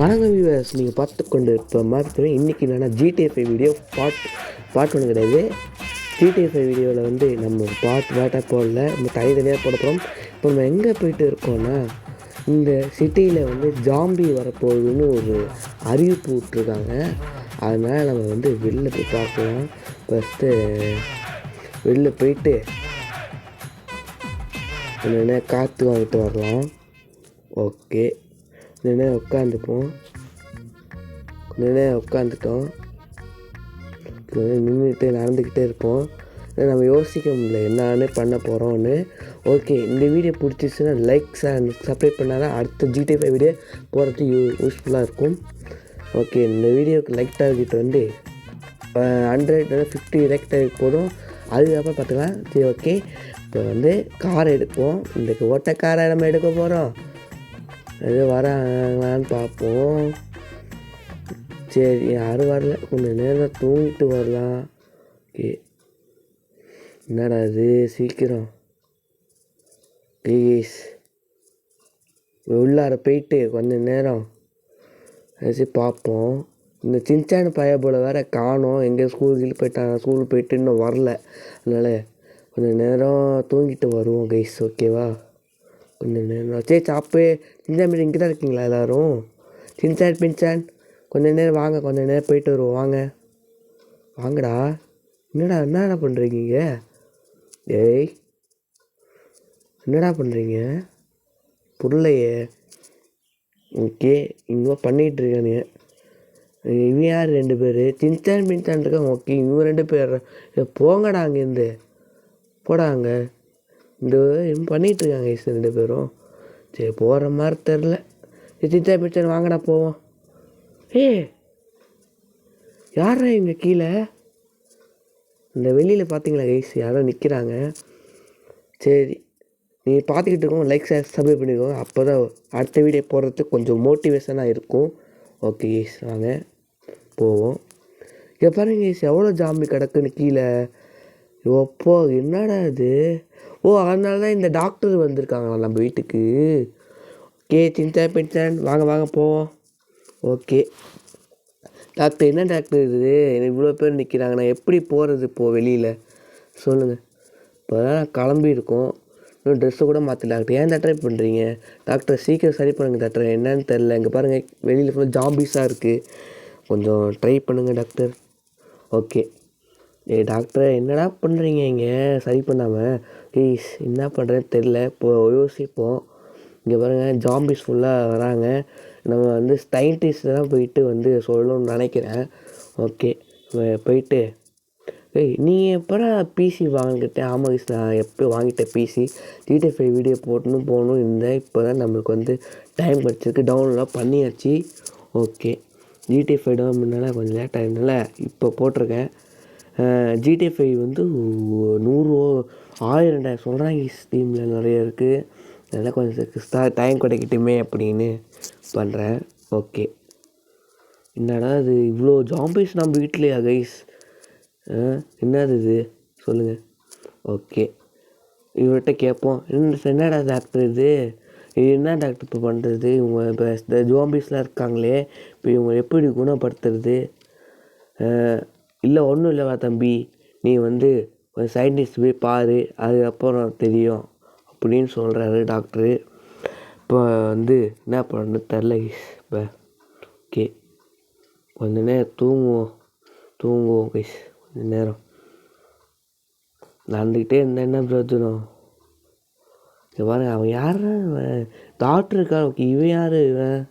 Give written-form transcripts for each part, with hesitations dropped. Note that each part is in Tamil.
வணக்கம் வியூவர்ஸ், நீங்கள் பார்த்து கொண்டு இப்போ மாதிரி இன்றைக்கி என்னென்னா ஜிடிஎஃப்ஐ வீடியோ பார்ட் ஒன்று கிடையாது. ஜிடிஎஃப்ஐ வீடியோவில் வந்து நம்ம பாட்டாக போடல, நம்ம தனித்தனியாக போட போகிறோம். இப்போ நம்ம எங்கே போயிட்டு இருக்கோன்னா, இந்த சிட்டியில் வந்து ஜாம்பி வரப்போகுதுன்னு ஒரு அறிவிப்பு விட்ருக்காங்க. அதனால் நம்ம வந்து வெளில போய் பார்க்கலாம். ஃபஸ்ட்டு வெளில போயிட்டு என்னென்ன காற்று வாங்கிட்டு வரலாம். ஓகே, கொஞ்ச நேரம் உட்காந்துப்போம். கொஞ்ச நேரம் உட்காந்துட்டோம். நின்றுட்டு நடந்துக்கிட்டே இருப்போம். நம்ம யோசிக்க முடியல என்னான்னு பண்ண போகிறோன்னு. ஓகே, இந்த வீடியோ பிடிச்சிச்சுன்னா லைக்ஸ் அண்ட் சப்ஸ்கிரைப் பண்ணால் தான் அடுத்த ஜிடிஎஃப்ஐ வீடியோ போகிறதுக்கு யூஸ்ஃபுல்லாக இருக்கும். ஓகே, இந்த வீடியோவுக்கு லைக் டார்கெட் வந்து 150 லைக் டார்கெட் போதும். அதுக்கப்புறம் பார்த்துக்கலாம். சரி, ஓகே, இப்போ வந்து கார் எடுப்போம். இன்றைக்கு ஓட்ட காரை நம்ம எடுக்க போகிறோம். அது வராங்களான்னு பார்ப்போம். சரி, யாரும் வரல. கொஞ்சம் நேரம் தூங்கிட்டு வரலாம். ஓகே, என்னடா அது சீக்கிரம் ப்ளீஸ். உள்ளார போயிட்டு கொஞ்சம் நேரம் வச்சு பார்ப்போம். இந்த சின்சான பைய போல் வேறு காணோம். எங்கே ஸ்கூலுக்கு போயிட்டாங்க. ஸ்கூலுக்கு போயிட்டு இன்னும் வரல. அதனால் கொஞ்சம் நேரம் தூங்கிட்டு வருவோம் கைஸ். ஓகேவா? கொஞ்சம் நேரம் சரி சாப்பு. சின்சான் இங்கே தான் இருக்கீங்களா எல்லோரும்? பின்சான் கொஞ்சம் நேரம் வாங்க. கொஞ்சம் நேரம் போயிட்டு வருவோம். வாங்கடா. என்னடா பண்ணுறீங்க? ஏய், என்னடா பண்ணுறீங்க? புரியலையே. ஓகே, இங்கே பண்ணிகிட்டு இருக்கானுங்க. இவன் யார் 2 பேர்? சின்சான் பின்சான் இருக்காங்க. ஓகே, இவங்க 2 பேர் போங்கடா அங்கேருந்து. போடாங்க. இந்த பண்ணிகிட்டு இருக்காங்க 2 பேரும். சரி, போகிற மாதிரி தெரில. சின்சான் பின்சான் வாங்கடா போவோம். யாரா இங்கே கீழே? இந்த வெளியில் பார்த்தீங்களா கைஸ், யாரோ நிற்கிறாங்க. சரி, நீங்கள் பார்த்துக்கிட்டு இருக்கோம். லைக் சப்ஸ்கிரைப் பண்ணிக்கோங்க. அப்போ தான் அடுத்த வீடியோ போடுறதுக்கு கொஞ்சம் மோட்டிவேஷனாக இருக்கும். ஓகே கைஸ், வாங்க போவோம். இங்கே பாருங்க கைஸ், எவ்வளோ ஜாம்பி கிடக்குன்னு கீழே. எப்போ என்னடா இது? அதனால தான் இந்த டாக்டர் வந்திருக்காங்களா நம்ம வீட்டுக்கு. ஓகே, சின்சான் பின்சான் வாங்க போவோம். ஓகே டாக்டர், என்ன டாக்டர் இது? இவ்வளோ பேர் நிற்கிறாங்க. நான் எப்படி போகிறது இப்போது வெளியில் சொல்லுங்கள். இப்போ தான் நான் கிளம்பியிருக்கோம். இன்னும் ட்ரெஸ்ஸை கூட மாற்றல. டாக்டர் ஏன் டாக்டர் பண்ணுறீங்க? டாக்டர் சீக்கிரம் சரி பண்ணுங்கள் டாக்டர். என்னன்னு தெரில. இங்கே பாருங்கள், வெளியில் ஃபுல்லாக ஜாம்பிஸாக இருக்குது. கொஞ்சம் ட்ரை பண்ணுங்கள் டாக்டர். ஓகே டாக்டர், என்னடா பண்ணுறீங்க இங்கே சரி பண்ணாமல்? ப்ளீஸ், என்ன பண்ணுறேன்னு தெரில. இப்போது யோசிப்போம். இங்கே பாருங்கள், ஜாம்பிஸ் ஃபுல்லாக வராங்க. நம்ம வந்து சயின்டிஸ்ட் தான் போயிட்டு வந்து சொல்லணும்னு நினைக்கிறேன். ஓகே, போயிட்டு நீ எப்போடா பிசி வாங்கிட்டேன்? ஆமாம், நான் எப்போ வாங்கிட்டேன் பிசி. ஜிடிஎஃப்ஐ வீடியோ போகணும் இருந்தேன். இப்போ தான் நம்மளுக்கு வந்து டைம் கிடச்சிருக்கு. டவுன்லோட் பண்ணியாச்சு. ஓகே, ஜிடிஎஃப்ஐ டவுன் முன்னால் கொஞ்சம் லேட் ஆகிருந்தால இப்போ போட்டிருக்கேன். ஜிடிஎஃப்ஐ வந்து 100 1000 சொல்கிறாங்க. ஸ்டீமில் நிறைய இருக்குது. அதனால் கொஞ்சம் டைம் கிடைக்கட்டுமே அப்படின்னு பண்ணுறேன். ஓகே, என்னடா இது இவ்வளோ ஜாம்பிஸ் நம்ம வீட்லையா கைஸ்? என்னது இது சொல்லுங்கள். ஓகே, இவர்கிட்ட கேட்போம். என்னடா டாக்டர் இது என்ன டாக்டர் இப்போ பண்ணுறது? இவங்க இப்போ இந்த ஜாம்பிஸ்லாம் இருக்காங்களே, இப்போ இவங்க எப்படி குணப்படுத்துறது? இல்லை, ஒன்றும் இல்லைவா தம்பி, நீ வந்து ஒரு சயின்டிஸ்ட் போய் பாரு, அதுக்கப்புறம் தெரியும் அப்படின்னு சொல்கிறாரு டாக்டரு. இப்போ வந்து என்ன பண்ணணும்னு தெரில இப்போ. ஓகே, கொஞ்ச நேரம் தூங்குவோம் கைஸ். கொஞ்ச நேரம் நடந்துக்கிட்டே இருந்தால் என்ன பிரயோஜனம்? இங்கே பாருங்க, அவன் யாரா? டாக்டர் இருக்கா? ஓகே, இவன் யார்? இவன்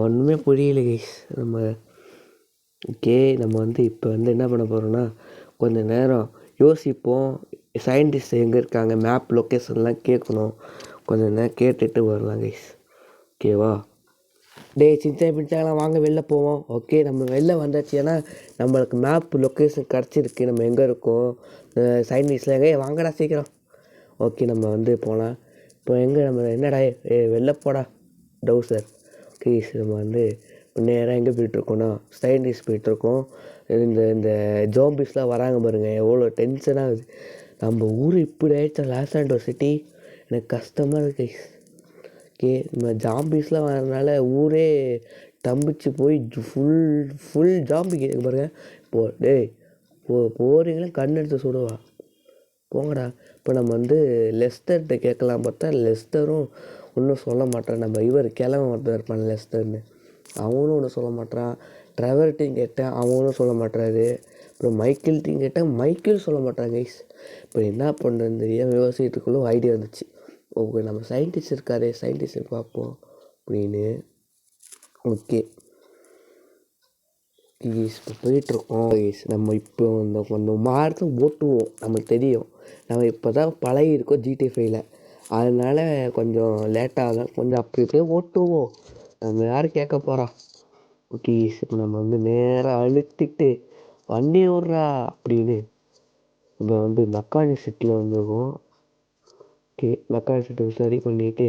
ஒன்றுமே புரியல கைஸ். நம்ம வந்து இப்போ வந்து என்ன பண்ண போகிறோன்னா, கொஞ்சம் நேரம் யோசிப்போம். சயின்டிஸ்ட் எங்கே இருக்காங்க, மேப் லொக்கேஷன்லாம் கேட்கணும். கொஞ்சம் நேரம் கேட்டுட்டு வரலாம் கைஸ். ஓகேவா? சின்சான் பின்சான்லாம் வாங்க, வெளில போவோம். ஓகே, நம்ம வெளில வந்தாச்சு. ஏன்னா நம்மளுக்கு மேப் லொக்கேஷன் கிடச்சிருக்கு. நம்ம எங்கே இருக்கோம், சயின்டிஸ்ட்லாம் எங்கே? வாங்கடா சீக்கிரம். ஓகே, நம்ம வந்து போகலாம். இப்போ எங்கே நம்ம என்னடா வெளில போடா டவுசர். ஓகே, நம்ம வந்து நேராக எங்கே போயிட்டுருக்கோன்னா சயின்டிஸ்ட் போயிட்டுருக்கோம். இந்த ஜாம்பிஸ்லாம் வராங்க பாருங்கள், எவ்வளோ டென்ஷனாக ஆகுது. நம்ம ஊர் இப்படி ஆயிடுச்சா லாஸ் ஆண்டோர் சிட்டி. எனக்கு கஷ்டமாக இருக்குது. ஓகே இந்த ஜாம்பிஸ்லாம் வரதுனால ஊரே தம்பிச்சு போய் ஃபுல் ஜாம்பி கேட்க பாருங்க. டேய் போகிறீங்களா கண் எடுத்து சுடுவா போங்கடா. இப்போ நம்ம வந்து லெஸ்டர்கிட்ட கேட்கலாம் பார்த்தா லெஸ்டரும் ஒன்றும் சொல்ல மாட்டான். நம்ம இவர் கிழமை ஒருத்தர் இருப்பான் லெஸ்டர்னு, அவனும் ஒன்றும் சொல்ல மாட்டான். ட்ரெவர்ட்டையும் கேட்டேன், அவனும் சொல்ல மாட்டாரு. அப்புறம் மைக்கிள்கிட்டையும் கேட்டேன், மைக்கிள் சொல்ல மாட்டாங்க கைஸ். இப்போ என்ன பண்ணுறதுன்னு தெரியாமல் விவசாயத்துக்குள்ளே ஐடியா வந்துச்சு. ஓகே நம்ம சயின்டிஸ்ட் இருக்காரு, சயின்டிஸ்ட் பார்ப்போம் அப்படின்னு. ஓகே ஈஸ் இப்போ போயிட்டுருக்கோம் ஈஸ். நம்ம இப்போ இந்த கொஞ்சம் மார்க்கும் ஓட்டுவோம், நமக்கு தெரியும். நம்ம இப்போ தான் பழகிருக்கோம் GTA 5ல், அதனால் கொஞ்சம் லேட்டாகும். கொஞ்சம் அப்படி இப்படியே ஓட்டுவோம், நம்ம யாரும் கேட்க போகிறா. ஓகே ஈஸ் இப்போ நம்ம வந்து நேராக அழுத்திட்டு வண்டி ஓடுறா அப்படின்னு இப்போ வந்து மெக்கானிக் செட்டில் வந்துருக்கோம். ஓகே மெக்கானிக் செட்டு சரி பண்ணிவிட்டு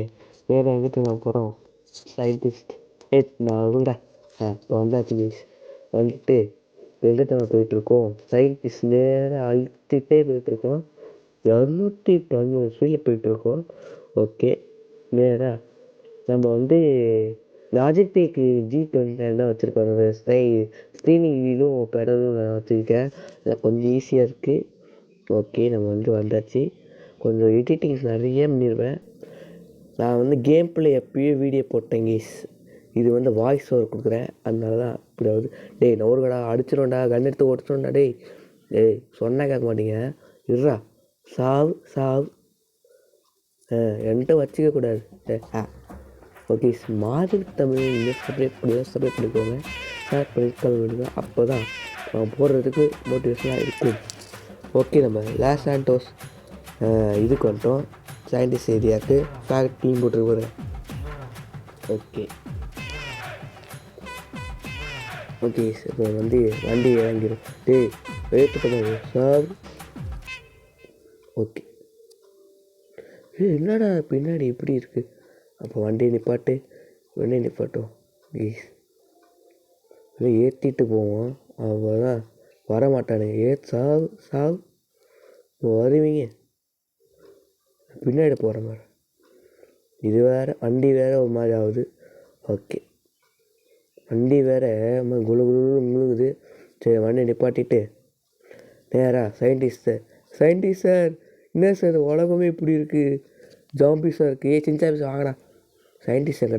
வேறு எங்கிட்ட நான் போகிறோம். சயின்டிஸ்ட் நான் விட இப்போ வந்தாச்சு ப்ளீஸ். வந்துட்டு எங்கிட்ட நம்ம போயிட்டுருக்கோம். சயின்டிஸ்ட் நேராக அழுத்திட்டே போயிட்டுருக்கோம். 290 ஸ்பீடில் போயிட்டுருக்கோம். ஓகே நேராக நம்ம வந்து லாஜிடெக் G29 தான் வச்சுருக்காங்க. ஸ்க்ரீனிங் வீலும் பெடலும் நான் வச்சுருக்கேன், கொஞ்சம் ஈஸியாக இருக்குது. ஓகே நம்ம வந்து வந்தாச்சு. கொஞ்சம் எடிட்டிங்ஸ் நிறைய பண்ணிடுவேன். நான் வந்து கேம் பிளே எப்பயும் வீடியோ போட்டேன் கைஸ். இது வந்து வாய்ஸ் ஓவர் கொடுக்குறேன், அதனால தான் இப்படி ஆகுது. டேய் நவருங்கடா, அடிச்சிடும்டா, கன் எடுத்து ஓடிச்சிடும்டா. டேய் சொன்னால் கேட்க மாட்டீங்க, இருடா. சாவு என்கிட்ட வச்சுக்கக்கூடாது. ஓகே மாதிரி தமிழ் இன்னும் சப்ஸ்கிரைப் பண்ணிக்கோங்க, ஷேர் பண்ணிக்கோங்க. அப்போ தான் போடுறதுக்கு மோட்டிவேஷனாக இருக்கும். ஓகே நம்ம லாஸ் சாண்டோஸ் இதுக்கு வந்துட்டோம், சயின்டிஸ்ட் ஏரியாவுக்கு. ஃபேக்ட் டீம் போட்டு போகிறேன். ஓகே இப்போ வந்து வண்டி இறங்கிடும். டேய் வெயிட் பண்ணாது சார். ஓகே என்னடா பின்னாடி இப்படி இருக்குது. அப்போ வண்டியை நிப்பாட்டும் ப்ளீஸ். ஏற்றிட்டு போவோம், அவ்வளோதான் வரமாட்டானுங்க. சாவு வருவீங்க பின்னாடி போகிற மாதிரி. இது வேறு வண்டி வேறு ஒரு மாதிரி ஆகுது. ஓகே வண்டி வேறு குழு முழுங்குது. சரி வண்டி நிப்பாட்டிட்டு நேராக சயின்டிஸ்ட் சார் என்ன சார் உலகமே இப்படி இருக்குது, ஜாம்பிஸாக இருக்குது. சின்ன வாங்கடா. சயின்டிஸ்ட்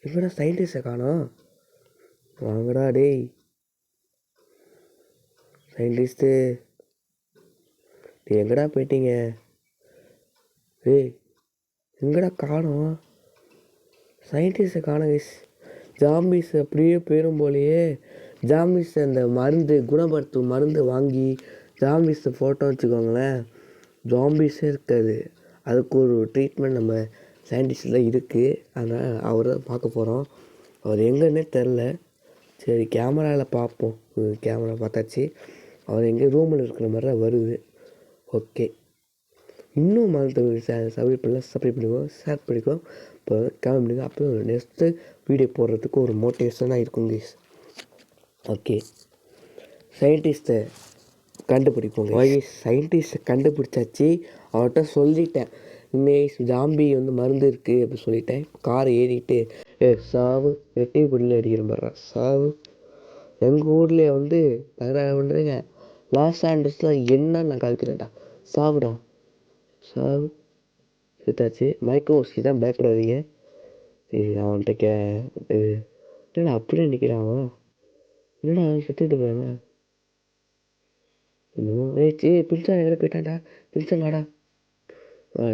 எங்கடா சயின்டிஸ்ட்டை காணோம், வாங்கடா டேய் சயின்டிஸ்ட்டு. எங்கடா போயிட்டீங்க? எங்கடா காணோம் சயின்டிஸ்ட்டை காணோம் கைஸ். ஜாம்பிஸ் அப்படியே போயிடும் போலையே. ஜாம்பிஸ் அந்த குணப்படுத்தும் மருந்து வாங்கி ஜாம்பிஸை ஃபோட்டோ வச்சுக்கோங்களேன், ஜாம்பிஸே இருக்காது. அதுக்கு ஒரு ட்ரீட்மெண்ட் நம்ம சயின்டிஸ்டில் இருக்குது. அதனால் அவரை தான் பார்க்க போகிறோம். அவர் எங்கன்னே தெரில. சரி கேமராவில் பார்ப்போம். கேமரா பார்த்தாச்சு, அவர் எங்கே ரூமில் இருக்கிற மாதிரி தான் வருது. ஓகே இன்னும் சப்ஸ்கிரைப் பண்ணிக்கோ, ஷேர் பண்ணிக்கோ, இப்போ கமெண்ட் பண்ணிக்கோ. அப்புறம் நெக்ஸ்ட்டு வீடியோ போடுறதுக்கு ஒரு மோட்டிவேஷனாக இருக்கும் கைஸ். ஓகே சயின்டிஸ்ட்டை கண்டுபிடிப்போங்க. சயின்டிஸ்ட்டை கண்டுபிடிச்சாச்சு, அவர்கிட்ட சொல்லிட்டேன் இன்னும் ஜாம்பி வந்து மருந்து இருக்குது அப்படி சொல்லிட்டேன். காரை ஏறிட்டு சாவு வெட்டி புள்ளில் அடிக்கிற மாதிரி சாவு. எங்கள் ஊரில் வந்து தகராறு பண்ணுறீங்க, லாஸ் ஆண்டர்ஸில் என்ன நான் கலக்கிறேன்டா. சாவு செத்தாச்சு. மயக்கம் ஊசி தான், பயப்படாதீங்க. சரி அவன்கிட்ட என்னடா அப்படியே நிற்கிறான், என்னடா செத்துட்டு போயிடுவேன். பிடிச்சா எங்கே போயிட்டான்டா, பிடிச்சாடாடா.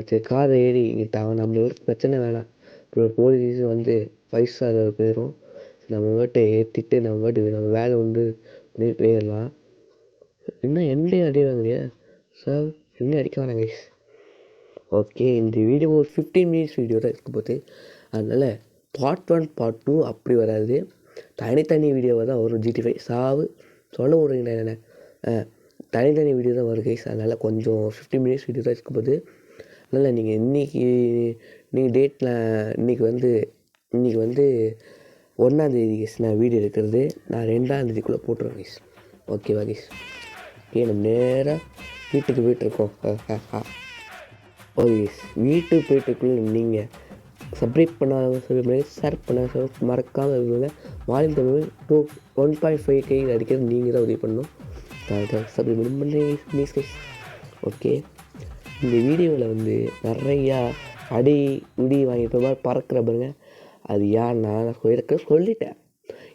சரி காரை ஏறி அவன் நம்மளுக்கு பிரச்சனை வேணாம். அப்புறம் போலீஸ் வந்து 5 ஸ்டார் போயிடும். நம்ம வீட்டை ஏற்றிட்டு நம்ம வேலை உண்டு பண்ணி போயிடலாம். இன்னும் என்னையும் அடிவாங்க சார், என்ன அடிக்க வேணாம் கைஸ். ஓகே இந்த வீடியோ ஒரு 15 மினிட்ஸ் வீடியோ தான் இருக்க போகுது. அதனால் பார்ட் 1 பார்ட் 2 அப்படி வராது, தனித்தனி வீடியோவாக தான் வரும். GTA 5 சாவு சொல்ல விடுறீங்களா என்ன, தனித்தனி வீடியோ தான் வரும் கைஸ். அதனால் கொஞ்சம் 15 மினிட்ஸ் வீடியோ தான் இருக்க போகுது. அதனால் நீங்கள் இன்றைக்கி டேட்டில் இன்றைக்கி வந்து 1ஆம் தேதி கைஸ் நான் வீடியோ எடுக்கிறது. நான் 2ஆம் தேதிக்குள்ளே போட்டுருவேன் கைஸ். ஓகேவா கைஸ்? ஓகே நம்ம நேராக வீட்டுக்கு போயிட்டுருக்கோம். ஓகே வீட்டு போயிட்டுக்குள்ளே நீங்கள் சப்ஸ்கிரைப் பண்ணாதவங்க சப்ஸ்கிரைப் பண்ணி ஷேர் பண்ண மறக்காமல் இருக்குங்க. மாலின் தமிழ் 1.5K அடிக்கிறது நீங்கள் தான் உதவி பண்ணணும். சப்ஸ்கிரைப் பண்ணி ஓகே. இந்த வீடியோவில் வந்து நிறையா அடி உடி வாங்கிட்டு மாதிரி பறக்கிற பாருங்க. அது ஏன்னா நான் சொல்லிட்டேன்,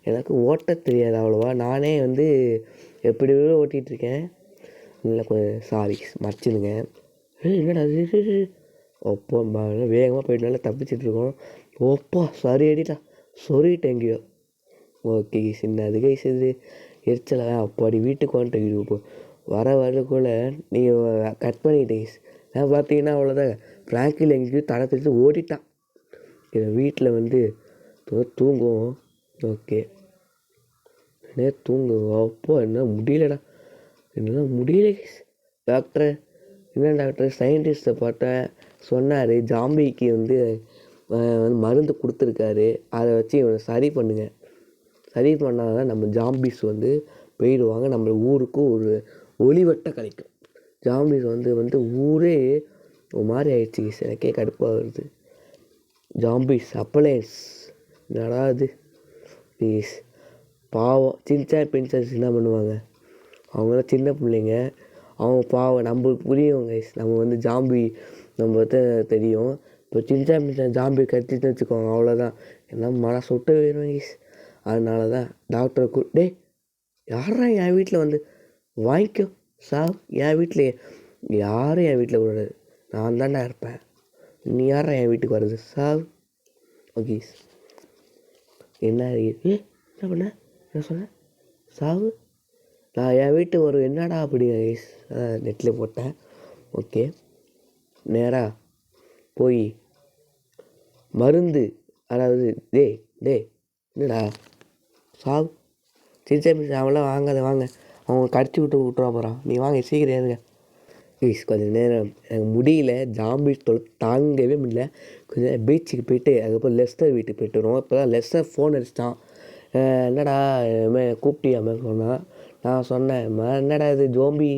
எனக்கு ஓட்ட தெரியாது அவ்வளோவா. நானே வந்து எப்படி ஓட்டிகிட்ருக்கேன். இல்லை கொஞ்சம் சாரி மறைச்சிடுங்க. என்னடா அது ஒப்போ வேகமாக போயிட்டு நல்லா தப்பிச்சிட்ருக்கோம். ஓப்பா சரி அடிடா சொல்லிட்டேன் எங்கேயோ. ஓகே சின்ன அது கைஸ் இது எரிச்சலை அப்பாடி வீட்டுக்கு வந்துட்டு இப்போ வர வரக்குள்ள நீங்கள் கட் பண்ணிட்டீங்க. நான் பார்த்தீங்கன்னா அவ்வளோதான். ஃப்ராங்கில் எங்கேயோ தடை தெரிஞ்சு ஓடிட்டான். என் வீட்டில் வந்து தூங்குவோம். ஓகே தூங்குவோம். அப்போ என்ன முடியலடா, என்னால் முடியல டாக்டர். என்ன டாக்டர் சயின்டிஸ்ட்டை பார்த்தேன், சொன்னார் ஜாம்பிக்கு வந்து மருந்து கொடுத்துருக்காரு, அதை வச்சு இவனை சரி பண்ணுங்க. சரி பண்ணால் தான் நம்ம ஜாம்பிஸ் வந்து போயிடுவாங்க. நம்ம ஊருக்கு ஒரு ஒளிவட்ட கிடைக்கும். ஜாம்பிஸ் வந்து ஊரே ஒரு மாதிரி ஆயிடுச்சு. எனக்கே கடுப்பாக வருது. ஜாம்பிஸ் அப்ளையன்ஸ் என்னடா அது ப்ளீஸ். பாவம் சின்சான் பின்சான்ஸ் என்ன பண்ணுவாங்க, அவங்களாம் சின்ன பிள்ளைங்க. அவங்க பாவம் நம்மளுக்கு புரியும் கைஸ். நம்ம வந்து ஜாம்பி நம்ம தெரியும். இப்போ சின்சான் பின்சான் ஜாம்பி கட்டிட்டு வச்சுக்கோங்க, அவ்வளோதான். என்ன மழை சொட்டு வேணும் கைஸ். அதனால தான் டாக்டரை டே யாரா என் வீட்டில் வந்து வாங்கிக்கோ சார். என் வீட்டில் யாரும் என் வீட்டில் கூடாது, நான் தானே இருப்பேன். நீ யாரா என் வீட்டுக்கு வர்றது சார்? ஓகே என்ன என்ன பண்ண என்ன சொன்னேன் சாவு? நான் என் வீட்டு ஒரு என்னடா அப்படி நெட்டில் போட்டேன். ஓகே நேராக போய் மருந்து, அதாவது டே என்னடா சாவு சின்ன அவங்களாம் வாங்காத வாங்க, அவங்க கடிச்சு விட்டுறா போகிறான். நீ வாங்க சீக்கிரம் ஏறுங்க. கொஞ்சம் நேரம் எனக்கு முடியல, ஜாம்பிஸ் தாங்கவே முடியல. கொஞ்சம் நேரம் பீச்சுக்கு போயிட்டு அதுக்கப்புறம் லெஸ்டர் வீட்டுக்கு போயிட்டு வருவோம். இப்போ தான் லெஸ்டர் ஃபோன் அடிச்சிட்டான். என்னடா கூப்பிட்டியாமே சொன்னான். நான் சொன்னேன் என்னடா இது ஜோம்பி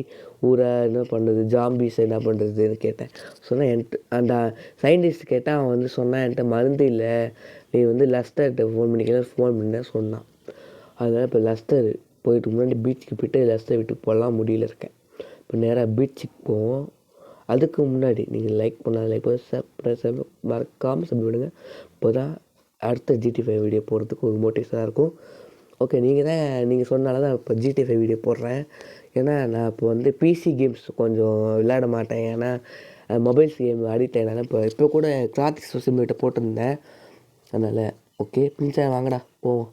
ஊரை என்ன பண்ணுறது, ஜாம்பிஸ் என்ன பண்ணுறதுன்னு கேட்டேன். சொன்னேன் என்கிட்ட அந்த சயின்டிஸ்ட் கேட்டால் அவன் வந்து சொன்னான் என்கிட்ட மருந்து இல்லை, நீ வந்து லெஸ்டர்கிட்ட ஃபோன் பண்ணிக்கலாம் ஃபோன் பண்ண சொன்னான். அதனால் இப்போ லெஸ்டர் போயிட்டு முன்னாடி பீச்சுக்கு போயிட்டு லெஸ்டர் வீட்டுக்கு போகலாம் முடியல இருக்கேன். இப்போ நேராக பீச்சுக்கு போவோம். அதுக்கு முன்னாடி நீங்கள் லைக் பண்ணாத லைக் பண்ண மறக்காமல் சப்ஸ்கிரைப் பண்ணுங்கள். இப்போ தான் அடுத்த GT5 வீடியோ போடுறதுக்கு ஒரு மோட்டிவேஷனாக இருக்கும். ஓகே நீங்கள் சொன்னால தான் இப்போ GT5 வீடியோ போடுறேன். ஏன்னா நான் இப்போ வந்து PC கேம்ஸ் கொஞ்சம் விளையாட மாட்டேன். ஏன்னா மொபைல்ஸ் கேம் அடிக்ட் ஆகினால இப்போ கூட கிளாத்திக் சோசியல் மீடியா போட்டிருந்தேன். அதனால் ஓகே பின்சான் வாங்கடா போவோம்.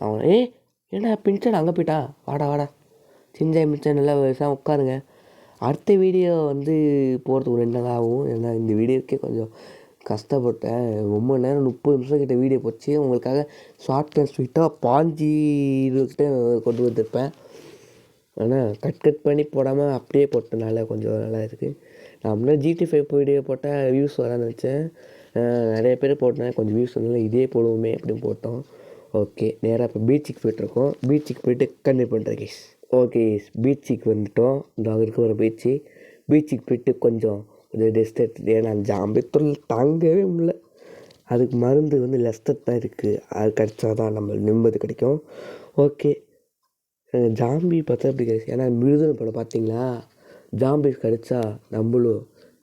அவன் ஏன்னா பின்சான் அங்கே போயிட்டா, வாடா சின்சான் மின்சான் நல்லா விவசாயம் உட்காருங்க. அடுத்த வீடியோ வந்து போகிறதுக்கு ஒரு 2 நாள் ஆகும். ஏன்னா இந்த வீடியோக்கே கொஞ்சம் கஷ்டப்பட்டேன். ரொம்ப நேரம் 30 நிமிஷம் கிட்ட வீடியோ போச்சு. உங்களுக்காக ஷார்ட் அண்ட் ஸ்வீட்டாக 5 கிட்ட கொண்டு வந்திருப்பேன். ஆனால் கட் பண்ணி போடாமல் அப்படியே போட்டனால கொஞ்சம் நல்லா இருக்குது. நான் முன்னாடி GT5 வீடியோ போட்டால் வியூஸ் வரான்னு நினச்சேன். நிறைய பேர் போட்டனால கொஞ்சம் வியூஸ் வந்தால இதே போடுவோமே அப்படின்னு போட்டோம். ஓகே நேராக இப்போ பீச்சுக்கு போய்ட்டுருக்கோம். பீச்சுக்கு போய்ட்டு கண்டினியூ பண்ணுறேன் கைஸ். ஓகே பீச்சுக்கு வந்துவிட்டோம். இந்த அங்கே இருக்க ஒரு பீச்சுக்கு போய்ட்டு கொஞ்சம் ரெஸ்ட் எடுத்துகிட்டு, ஏன்னா ஜாம்பி தொல்லை தாங்கவே முடியல. அதுக்கு மருந்து வந்து லெஸ்டர் தான் இருக்குது, அது கிடச்சா தான் நம்ம நிம்மதி கிடைக்கும். ஓகே ஜாம்பி பார்த்தா அப்படி கிடையாது. ஏன்னா விடுதலை படம் பார்த்தீங்களா, ஜாம்பி கிடச்சா நம்மளும்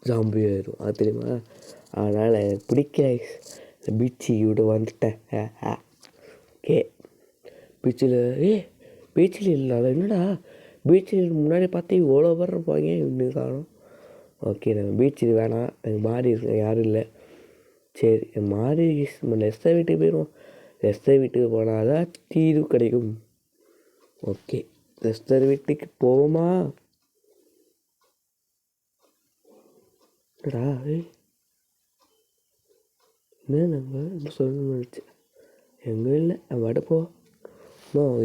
ஜாம்பி ஆயிடும், அது தெரியுமா? அதனால் எனக்கு பிடிக்கல. பீச்சுக்கு விட வந்துட்டேன். ஓகே பீச்சில் பீச்சில் இல்லாத என்னடா பீச்சில் முன்னாடி பார்த்து இவ்வளோ பேர் இருப்பாங்க இன்னும் காணும். ஓகே நம்ம பீச்சில் வேணாம், எனக்கு மாறி இருக்கு யாரும் இல்லை. சரி மாறி நம்ம லெஸ்டர் வீட்டுக்கு போயிடுவோம். லெஸ்டர் வீட்டுக்கு போனால் தான் தீர்வு கிடைக்கும். ஓகே லெஸ்டர் வீட்டுக்கு போவோமா? என்னடா என்ன நம்ம சொல்லணும்னு நினச்சேன், எங்கே இல்லை நம்ம அடுப்போம்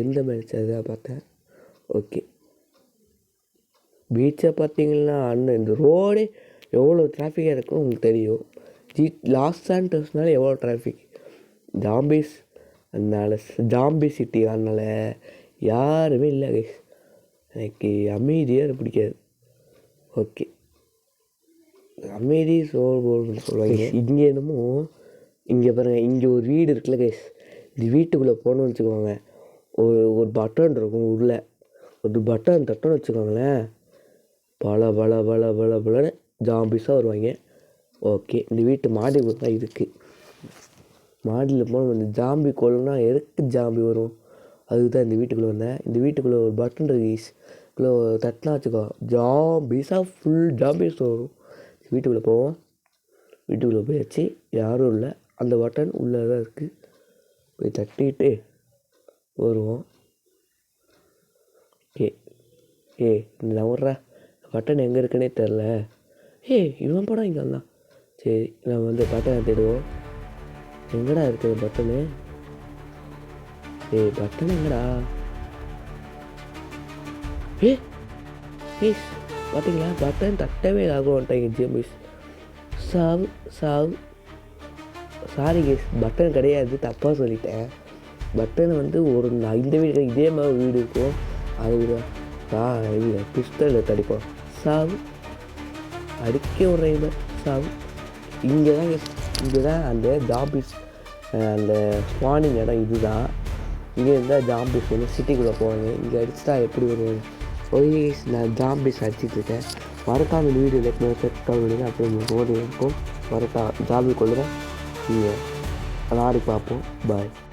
இந்த மேட்ச் அதுதான் பார்த்தேன். ஓகே பீச்சை பார்த்தீங்கன்னா அண்ணன் இந்த ரோடே எவ்வளோ டிராஃபிக்காக இருக்கும் உங்களுக்கு தெரியும். லாஸ் சான்டோஸ்னால எவ்வளோ டிராஃபிக், ஜாம்பிஸ் அதனால் ஜாம்பி சிட்டி அதனால் யாருமே இல்லை கைஸ். எனக்கு அமைதியாக பிடிக்காது. ஓகே அமைதி சோர்வுன்னு சொல்லுவாங்க. இங்கே என்னமோ இங்கே பாருங்கள், இங்கே ஒரு வீடு இருக்குல்ல கைஸ், இந்த வீட்டுக்குள்ளே போகணுன்னு வச்சுக்கோங்க, ஒரு பட்டன் இருக்கும் உள்ளே, ஒரு பட்டன் தட்டோன்னு வச்சுக்கோங்களேன், பல பல பல பல பலன்னு ஜாம்பிஸாக வருவாங்க. ஓகே, இந்த வீட்டு மாடிக்குள்ள தான் இருக்குது. மாடியில் போனால் இந்த ஜாம்பி கொள்ளுனா எதுக்கு ஜாம்பி வரும், அதுக்கு தான் இந்த வீட்டுக்குள்ளே வந்தேன். இந்த வீட்டுக்குள்ளே ஒரு பட்டன் இருக்கு கைஸ், இவ்வளோ தட்டினா வச்சுக்கோ ஜாம்பிஸாக ஃபுல் ஜாம்பிஸ் வரும். வீட்டுக்குள்ளே போவோம். வீட்டுக்குள்ளே போயாச்சு, யாரும் இல்லை, அந்த பட்டன் உள்ளே தான் இருக்குது. போய் தட்டிட்டு வருவோம். இந்த நவர்ற பட்டன் எங்கே இருக்குன்னே தெரில. இவன் படம் இங்கே வந்தான். சரி, நம்ம வந்து பட்டனை தேடுவோம். எங்கடா இருக்குது பட்டனு? பட்டன் எங்கடா? பார்த்தீங்களா, பட்டன் தட்டவே ஆகும்ட்டாங்க ஜிஎம்பிஸ். சாவு. சாரி கேஸ், பட்டன் கிடையாது, தப்பாக சொல்லிட்டேன். பட்டனை வந்து ஒரு இந்த வீடு இதே மாதிரி வீடு இருக்கும், அது இது பிஸ்டலில் தடிப்போம். சாவு அடிக்க ஒரு ரைமர் சாவு. இங்கே தான் அந்த ஜாம்பிஸ் அந்த ஸ்பானிங் இடம் இதுதான். இங்கே இருந்தால் ஜாம்பிஸ் வந்து சிட்டிக்குள்ளே போவாங்க. இங்கே அடிச்சுட்டா எப்படி வருவாங்க? ஓகே, நான் ஜாம்பிஸ் அடிச்சிட்ருக்கேன். மறக்காம இந்த வீடியோ லைக் பண்ணி செட் பண்ணுங்க. அப்புறம் ஓடி இருக்கும் மறக்கா ஜாம்பி கொள்ளுறேன். நீங்கள் நாளைக்கு பார்ப்போம். பாய்.